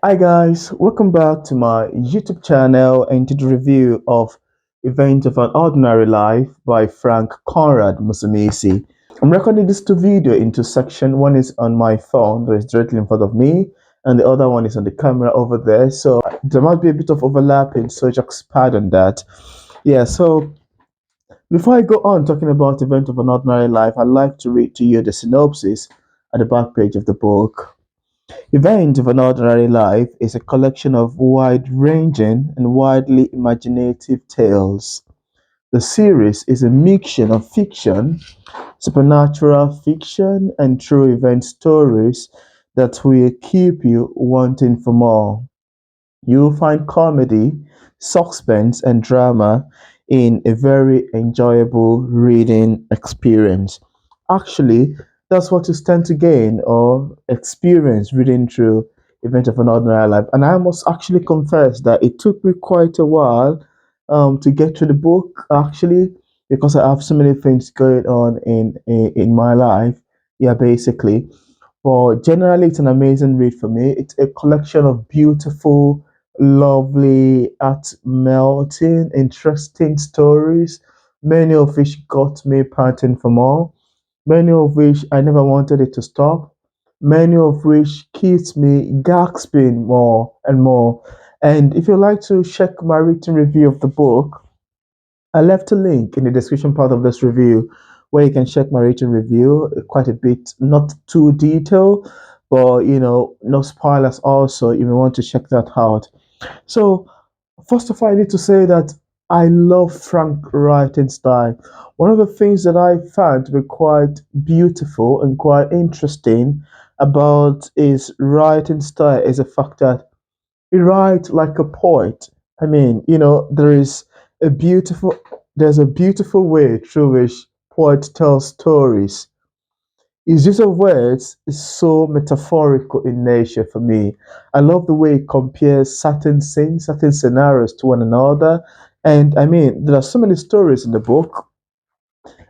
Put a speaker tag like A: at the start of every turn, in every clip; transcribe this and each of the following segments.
A: Hi guys, welcome back to my YouTube channel and to the review of Event of an Ordinary Life by Frank Conrad Musumisi. I'm recording this two video into section. One is on my phone that is directly in front of me, and the other one is on the camera over there. So there might be a bit of overlapping, so just pardon that. Yeah, so before I go on talking about Event of an Ordinary Life, I'd like to read to you the synopsis at the back page of the book. Event of an Ordinary Life is a collection of wide-ranging and widely imaginative tales. The series is a mixture of fiction, supernatural fiction, and true event stories that will keep you wanting for more. You'll find comedy, suspense, and drama in a very enjoyable reading experience. Actually, that's what you stand to gain or experience reading through Event of an Ordinary Life. And I must actually confess that it took me quite a while to get to the book, actually, because I have so many things going on in my life. Yeah, basically. But generally, it's an amazing read for me. It's a collection of beautiful, lovely, at melting, interesting stories, many of which got me panting for more, many of which I never wanted it to stop, many of which keeps me gasping more and more. And if you'd like to check my written review of the book, I left a link in the description part of this review where you can check my rating review quite a bit, not too detailed, but no spoilers also. You may want to check that out. So, first of all, I need to say that I love Frank writing style. One of the things that I found to be quite beautiful and quite interesting about his writing style is the fact that he writes like a poet. I mean, a beautiful there's a beautiful way through which poet tells stories. His use of words is so metaphorical in nature for me. I love the way he compares certain scenes, certain scenarios to one another. And I mean, there are so many stories in the book,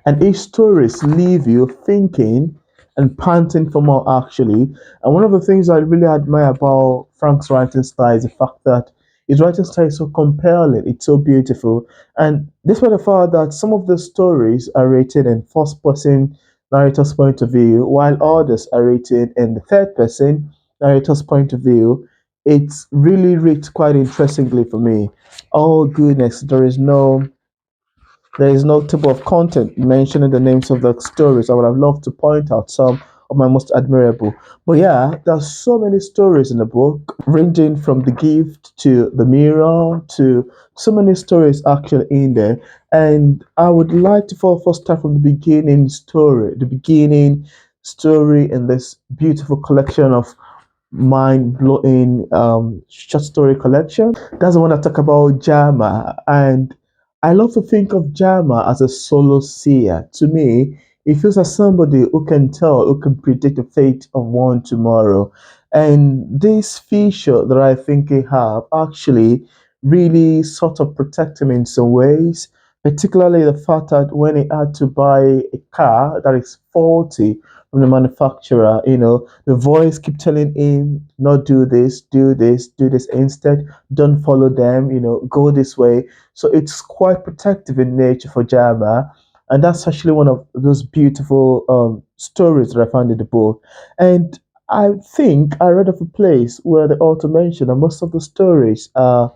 A: and each stories leave you thinking and panting for more actually. And one of the things I really admire about Frank's writing style is the fact that his writing style is so compelling, it's so beautiful. And despite the fact that some of the stories are rated in first person narrator's point of view, while others are rated in the third person narrator's point of view, it's really reads quite interestingly for me. Oh goodness, there is no table of content mentioning the names of the stories. I would have loved to point out some of my most admirable. But yeah, there's so many stories in the book, ranging from the gift to the mirror to so many stories actually in there. And I would like to first start from the beginning story in this beautiful collection of mind-blowing short story collection. That's the one I talk about Jama, and I love to think of Jama as a solo seer. To me, it feels like somebody who can tell, who can predict the fate of one tomorrow. And this feature that I think he have actually really sort of protect him in some ways, particularly the fact that when he had to buy a car that is faulty from the manufacturer, the voice keep telling him, not do this, do this, do this instead, don't follow them, go this way. So it's quite protective in nature for Jama. And that's actually one of those beautiful stories that I found in the book. And I think I read of a place where the author mentioned that most of the stories are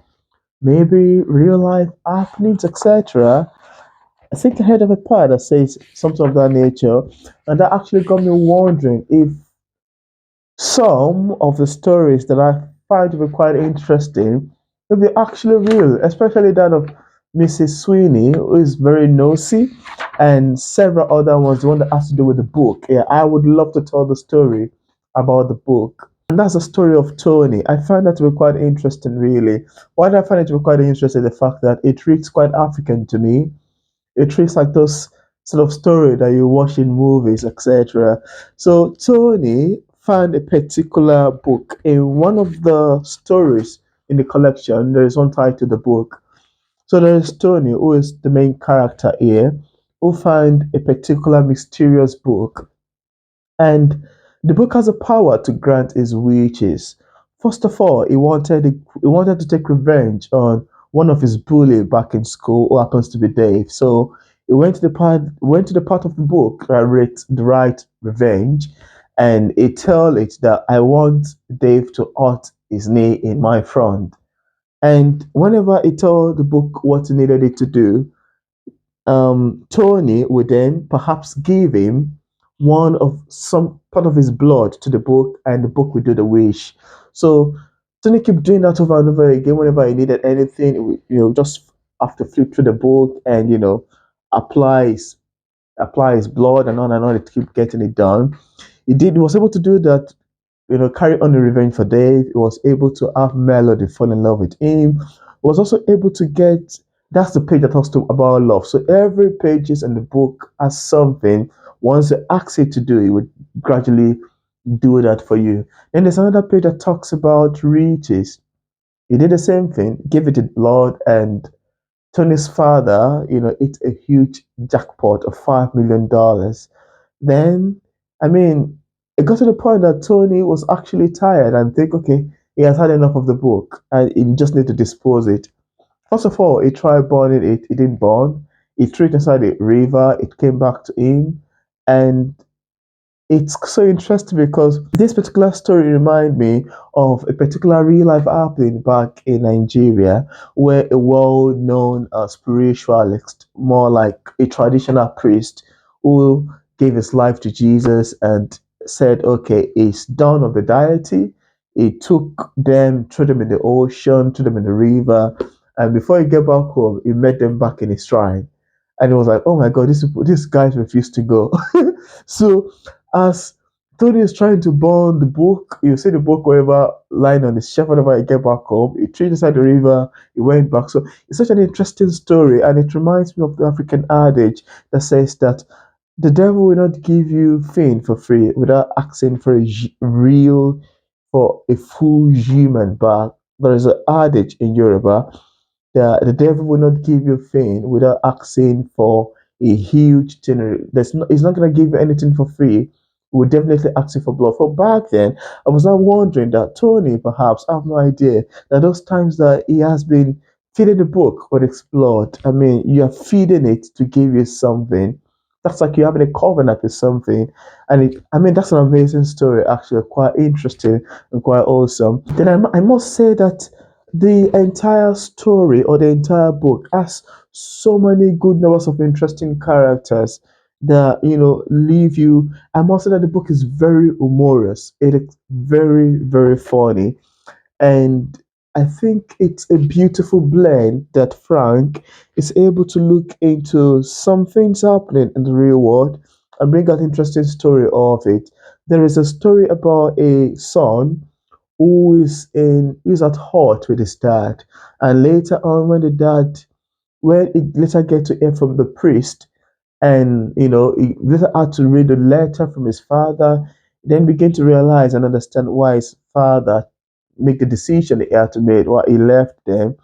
A: maybe real life happenings, etc. I think I heard of a part that says something of that nature, and that actually got me wondering if some of the stories that I find to be quite interesting, if they're actually real, especially that of Mrs. Sweeney, who is very nosy, and several other ones, the one that has to do with the book. Yeah, I would love to tell the story about the book. And that's the story of Tony. I find that to be quite interesting, really. Why do I find it to be quite interesting? The fact that it reads quite African to me. It reads like those sort of story that you watch in movies, etc. So Tony found a particular book in one of the stories in the collection. There is one tied to the book. So there is Tony, who is the main character here, who found a particular mysterious book, and the book has a power to grant his wishes. First of all, he wanted to take revenge on one of his bully back in school, who happens to be Dave. So he went to the part of the book that reads the right revenge, and he tell it that I want Dave to hurt his knee in my front. And whenever he told the book what he needed it to do, Tony would then perhaps give him one of some part of his blood to the book, and the book would do the wish. So Tony kept doing that over and over again. Whenever he needed anything, he would, just have to flip through the book and apply his, apply his blood and on to keep getting it done. He was able to do that, carry on the revenge for Dave. He was able to have Melody fall in love with him. He was also able to get, that's the page that talks about love. So every pages in the book has something. Once you ask it to do, it would gradually do that for you. Then there's another page that talks about riches. He did the same thing, give it blood, and Tony's father, hit a huge jackpot of $5 million. Then, I mean, it got to the point that Tony was actually tired and think, okay, he has had enough of the book and he just need to dispose it. First of all, he tried burning it. It didn't burn. He threw it inside the river. It came back to him, and it's so interesting because this particular story remind me of a particular real life happening back in Nigeria, where a well-known spiritualist, more like a traditional priest, who gave his life to Jesus and said, "Okay, it's done of the deity." He took them, threw them in the ocean, threw them in the river, and before he get back home, he met them back in his shrine, and he was like, "Oh my God, these guys refused to go." So as Tony is trying to burn the book, you see the book wherever lying on the shelf whenever he get back home. He threw it inside the river, he went back. So it's such an interesting story, and it reminds me of the African adage that says that the devil will not give you thing for free without asking for for a full human back. There is an adage in Yoruba that the devil will not give you thing without asking for a huge thing. He's not going to give you anything for free. He will definitely ask you for blood. For back then, I was now wondering that Tony, perhaps, I have no idea, that those times that he has been feeding the book with its blood, I mean, you are feeding it to give you something. That's like you're having a covenant with something. And I mean, that's an amazing story, actually, quite interesting and quite awesome. Then I must say that the entire story or the entire book has so many good numbers of interesting characters that leave you. I must say that the book is very humorous. It is very, very funny, and I think it's a beautiful blend that Frank is able to look into some things happening in the real world and bring out interesting story of it. There is a story about a son who is at heart with his dad, and later on when he later get to hear from the priest, and he later had to read a letter from his father, then begin to realize and understand why his father make the decision he had to make, why he left them,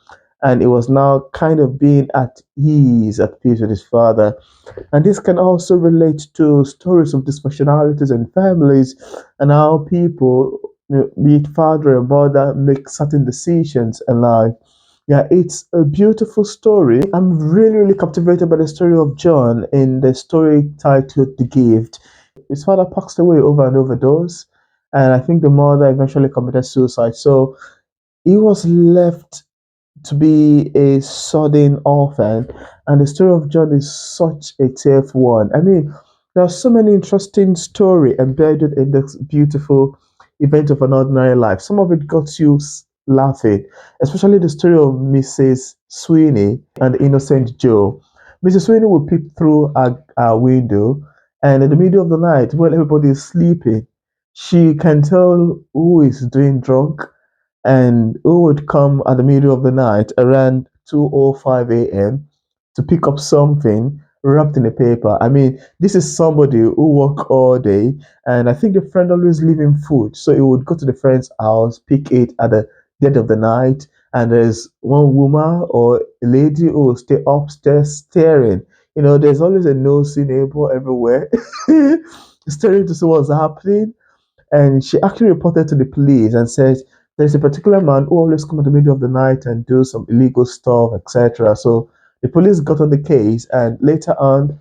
A: and he was now kind of being at ease, at peace with his father. And this can also relate to stories of dysfunctionalities in families and how people, be it father or mother, make certain decisions in life. Yeah, it's a beautiful story. I'm really, really captivated by the story of John in the story titled The Gift. His father passed away over an overdose, and I think the mother eventually committed suicide. So he was left to be a sudden orphan, and the story of John is such a tough one. I mean, there are so many interesting story embedded in this beautiful event of an ordinary life. Some of it got you laughing, especially the story of Mrs. Sweeney and the innocent Joe. Mrs. Sweeney will peep through a window, and in the middle of the night, when everybody is sleeping, she can tell who is doing drunk and who would come at the middle of the night around 2:05 a.m. to pick up something wrapped in a paper. I mean, this is somebody who work all day, and I think the friend always leave him food, so he would go to the friend's house, pick it at the dead of the night, and there's one woman or a lady who will stay upstairs staring. There's always a nosy neighbor everywhere, staring to see what's happening, and she actually reported to the police and said, there's a particular man who always come in the middle of the night and do some illegal stuff, etc. So the police got on the case, and later on,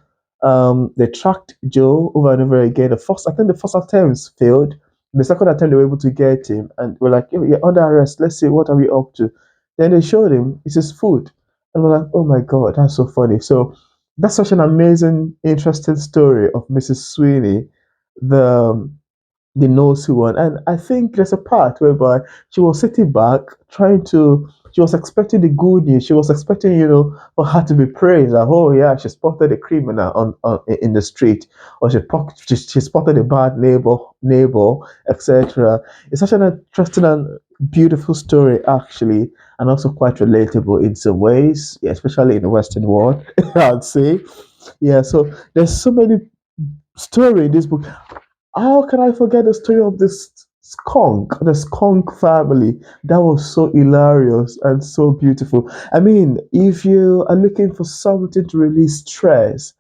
A: they tracked Joe over and over again. I think the first attempt failed. The second attempt, they were able to get him, and we're like, "You're under arrest. Let's see what are we up to." Then they showed him it's his food, and we're like, "Oh my God, that's so funny." So that's such an amazing, interesting story of Mrs. Sweeney, the the nosy one. And I think there's a part whereby she was sitting back trying to, she was expecting the good news. She was expecting, for her to be praised. Like, oh yeah, she spotted a criminal in the street, or she spotted a bad neighbor, etc. It's such an interesting and beautiful story, actually, and also quite relatable in some ways, yeah, especially in the Western world, I'd say. Yeah, so there's so many story in this book. How can I forget the story of this skunk, the skunk family? That was so hilarious and so beautiful. I mean, if you are looking for something to release stress,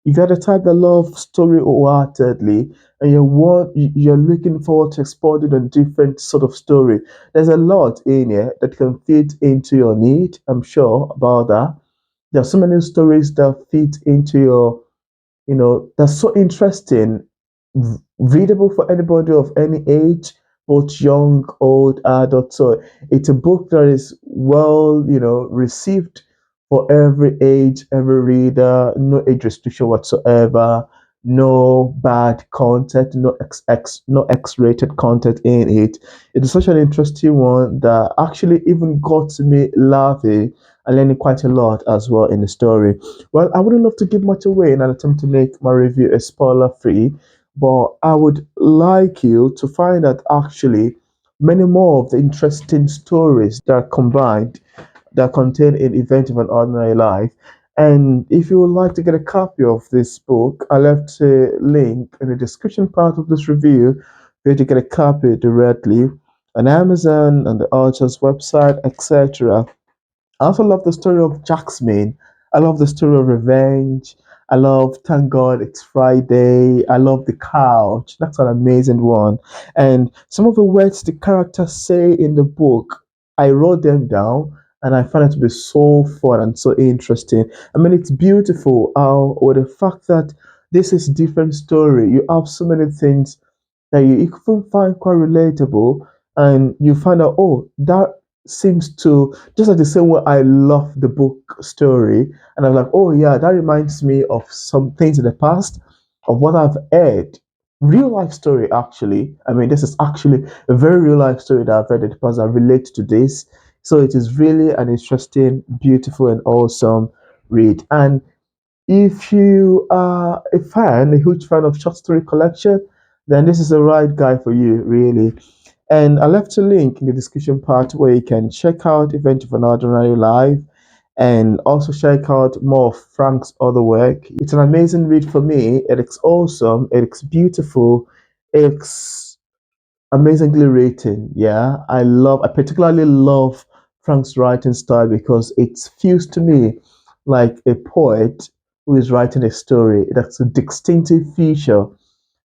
A: you got a type that love story wholeheartedly, and you're looking forward to exploring a different sort of story. There's a lot in here that can fit into your need. I'm sure about that. There are so many stories that fit into your, that's so interesting, readable for anybody of any age, both young, old, adult. So it's a book that is well, received for every age, every reader, no age restriction whatsoever, no bad content, no X-rated content in it. It is such an interesting one that actually even got me laughing and learning quite a lot as well in the story. Well, I wouldn't love to give much away in an attempt to make my review a spoiler free, but I would like you to find out actually many more of the interesting stories that are combined, that contain an event of an ordinary life. And if you would like to get a copy of this book, I left a link in the description part of this review for you to get a copy directly on Amazon, on the author's website, etc. I also love the story of Jacksmine. I love the story of revenge. I love Thank God It's Friday. I love The Couch. That's an amazing one. And some of the words the characters say in the book, I wrote them down and I find it to be so fun and so interesting. I mean, it's beautiful how, with the fact that this is different story, you have so many things that you even find quite relatable, and you find out, oh, that seems to, just like the same way I love the book story, and I'm like, oh yeah, that reminds me of some things in the past, of what I've heard. Real life story, actually. I mean, this is actually a very real life story that I've read in the past that relates to this. So it is really an interesting, beautiful, and awesome read. And if you are a huge fan of short story collection, then this is the right guy for you, really. And I left a link in the description part where you can check out Event of an Ordinary Life and also check out more of Frank's other work. It's an amazing read for me. It's awesome. It's beautiful. It's amazingly written. Yeah, I particularly love Frank's writing style because it feels to me like a poet who is writing a story. That's a distinctive feature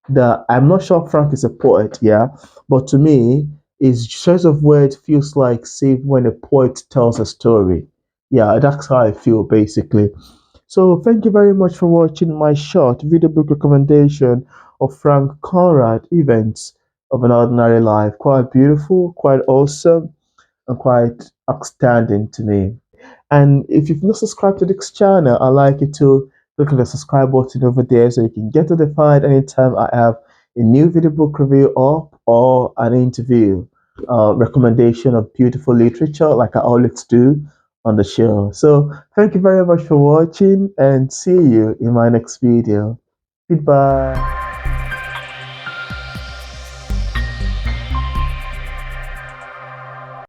A: that I'm not sure Frank is a poet, yeah, but to me, his choice of words feels like say when a poet tells a story. Yeah, that's how I feel basically. So thank you very much for watching my short video book recommendation of Frank Conrad Events of an Ordinary Life. Quite beautiful, quite awesome, and quite outstanding to me. And if you've not subscribed to this channel, I'd like you to look at the subscribe button over there so you can get notified anytime I have a new video book review up or an interview, recommendation of beautiful literature like I always do on the show. So thank you very much for watching and see you in my next video. Goodbye.